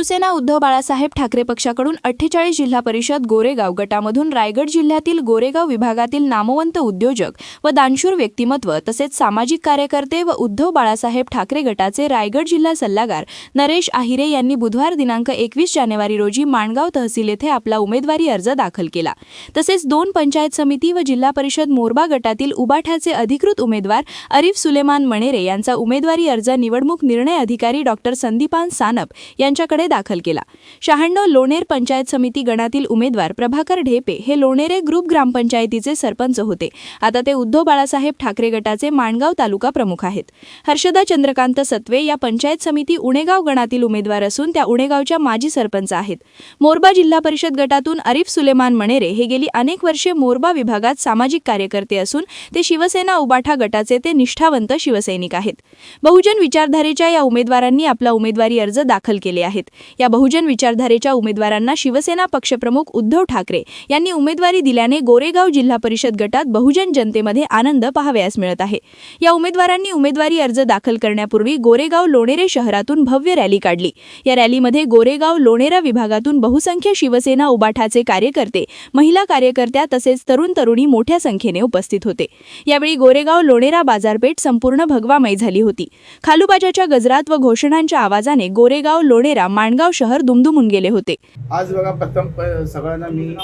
शिवसेना उद्धव बाळासाहेब ठाकरे पक्षाकडून 48 जिल्हा परिषद गोरेगाव गटामधून रायगड जिल्ह्यातील गोरेगाव विभागातील नामवंत उद्योजक व दानशूर व्यक्तिमत्व तसेच सामाजिक कार्यकर्ते व उद्धव बाळासाहेब ठाकरे गटाचे रायगड जिल्हा सल्लागार नरेश आहिरे यांनी बुधवार दिनांक 21 जानेवारी रोजी माणगाव तहसील येथे आपला उमेदवारी अर्ज दाखल केला। तसेच 2 पंचायत समिती व जिल्हा परिषद मोरबा गटातील उबाठाचे अधिकृत उमेदवार आरिफ सुलेमान मणेरे यांचा उमेदवारी अर्ज निवडणूक निर्णय अधिकारी डॉक्टर संदीपान सानप यांच्याकडे दाखल केला। 96 लोणेर पंचायत समिती गणातील उमेदवार प्रभाकर ढेपे हे लोणेरे ग्रुप ग्रामपंचायतीचे सरपंच होते। आता ते उद्धव बाळासाहेब ठाकरे गटाचे माणगाव तालुका प्रमुख आहेत। हर्षदा चंद्रकांत सत्वे या पंचायत समिती उणेगाव गणातील उमेदवार असून त्या उणेगावच्या माजी सरपंच आहेत। मोरबा जिल्हा परिषद गटातून आरिफ सुलेमान मणेरे हे गेली अनेक वर्षे मोरबा विभागात सामाजिक कार्यकर्ते असून ते शिवसेना उबाठा गटाचे ते निष्ठावंत शिवसैनिक आहेत। बहुजन विचारधारेच्या या उमेदवारांनी आपला उमेदवारी अर्ज दाखल केले आहेत। या बहुजन विचारधारेच्या उमेदवारांना शिवसेना पक्षप्रमुख उद्धव ठाकरे यांनी उमेदवारी दिल्याने गोरेगाव जिल्हा परिषद गटात बहुजन जनतेमध्ये आनंद पाहावयास मिळत आहे। या उमेदवारांनी उमेदवारी अर्ज दाखल करण्यापूर्वी गोरेगाव लोणेरे शहरातून भव्य रॅली काढली। या रॅलीमध्ये गोरेगाव लोणेरा विभागातून बहुसंख्य शिवसेना उबाठाचे कार्यकर्ते, महिला कार्यकर्त्या तसेच तरुण तरुणी मोठ्या संख्येने उपस्थित होते। यावेळी गोरेगाव लोणेरा बाजारपेठ संपूर्ण भगवामय झाली होती। खालूबाजाच्या गजरात व घोषणांच्या आवाजाने गोरेगाव लोणेरा माणगाव शहर दुमदुमून गेले होते। आज बघा प्रथम सगळ्यांना मी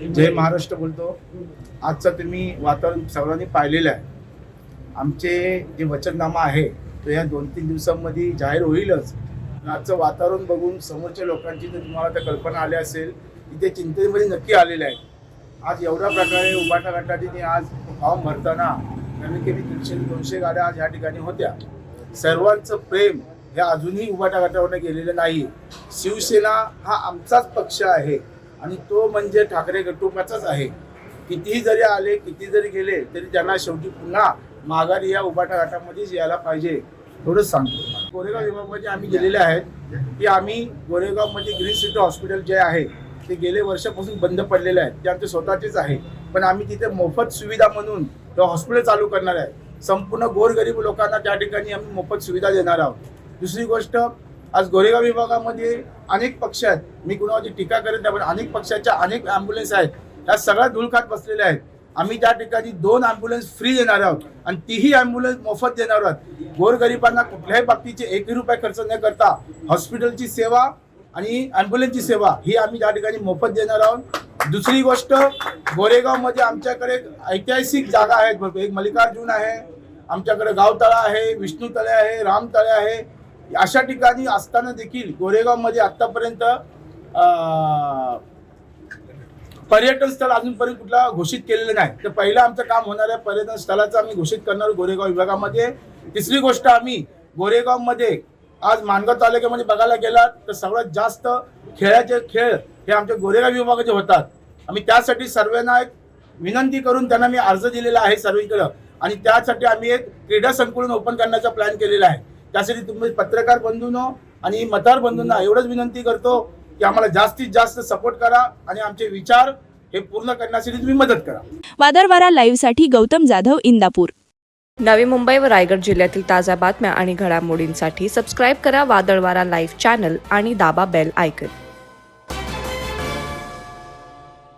जय महाराष्ट्र बोलतो। आजचं तुम्ही वातावरण सगळ्यांनी पाहिलेलं आहे। आमचे जे वचननामा आहे तो या 2-3 दिवसांमध्ये जाहीर होईलच। आजचं वातावरण बघून समोरच्या लोकांची जर तुम्हाला त्या कल्पना आल्या असेल तिथे चिंतेमध्ये नक्की आलेले आहेत। आज एवढ्या प्रकारे उबाठा गटाने आज फॉर्म भरताना कमीत कमी 300-200 गाड्या आज या ठिकाणी होत्या। सर्वांचं प्रेम हे अजूनही उबाठा गटावर गेलेलं नाही। शिवसेना हा आमचाच पक्ष आहे आणि तो म्हणजे ठाकरे कुटुंबाचाच आहे। कितीही जरी आले किती जरी गेले तरी त्यांना शेवटी पुन्हा माघारी या उबाठा गटामध्येच यायला पाहिजे एवढंच सांगतो। गोरेगाव विभागामध्ये आम्ही गेलेले आहेत की आम्ही गोरेगावमध्ये ग्रीन सिटी हॉस्पिटल जे आहे ते गेले वर्षापासून बंद पडलेले आहेत। ते आमचे स्वतःचेच आहे, पण आम्ही तिथे मोफत सुविधा म्हणून तो हॉस्पिटल चालू करणार आहे। संपूर्ण गोरगरीब लोकांना त्या ठिकाणी आम्ही मोफत सुविधा देणार आहोत। दुसरी गोष्ट, आज गोरेगाव विभागामध्ये अनेक पक्ष आहेत, मी कुणाची टीका करत नाही, पण अनेक पक्षाच्या अनेक ॲम्ब्युलन्स आहेत, त्या सगळ्या धूळ खात बसलेल्या आहेत। आम्ही त्या ठिकाणी 2 ॲम्ब्युलन्स फ्री देणार आहोत आणि तीही ॲम्ब्युलन्स मोफत देणार आहोत। गोरगरिबांना कुठल्याही बाबतीचे 1 रुपया खर्च न करता हॉस्पिटलची सेवा आणि ॲम्ब्युलन्सची सेवा ही आम्ही त्या ठिकाणी मोफत देणार आहोत। दुसरी गोष्ट, गोरेगावमध्ये आमच्याकडे ऐतिहासिक जागा आहेत। एक मल्लिकार्जुन आहे, आमच्याकडे गावतळा आहे, विष्णू तळे आहे, राम तळे आहे। अशा ठिकाणी असताना देखील गोरेगावमध्ये आतापर्यंत पर्यटन स्थळ अजूनपर्यंत कुठला घोषित केलेलं नाही। तर पहिलं आमचं काम होणार आहे पर्यटन स्थळाचं आम्ही घोषित करणार गोरेगाव विभागामध्ये। तिसरी गोष्ट, आम्ही गोरेगावमध्ये आज माणगाव तालुक्यामध्ये बघायला गेलात तर सगळ्यात जास्त खेळाचे खेळ हे आमच्या गोरेगाव विभागाचे होतात। आम्ही त्यासाठी सर्वांना एक विनंती करून त्यांना मी अर्ज दिलेला आहे सर्वीकडे आणि त्यासाठी आम्ही एक क्रीडा संकुलन ओपन करण्याचा प्लॅन केलेला आहे। त्यासाठी तुम्ही पत्रकार बंधूंनो आणि मतदार बंधूंना एवढंच विनंती करतो की आम्हाला जास्तीत जास्त सपोर्ट करा आणि आमचे विचार हे पूर्ण करण्यासाठी तुम्ही मदत करा। वादळवारा लाईव्हसाठी गौतम जाधव, इंदापूर। नवी मुंबई व रायगड जिल्ह्यातील ताज्या बातम्या आणि घडामोडींसाठी सबस्क्राईब करा वादळवारा लाईव्ह चॅनल आणि दाबा बेल आयकॉन।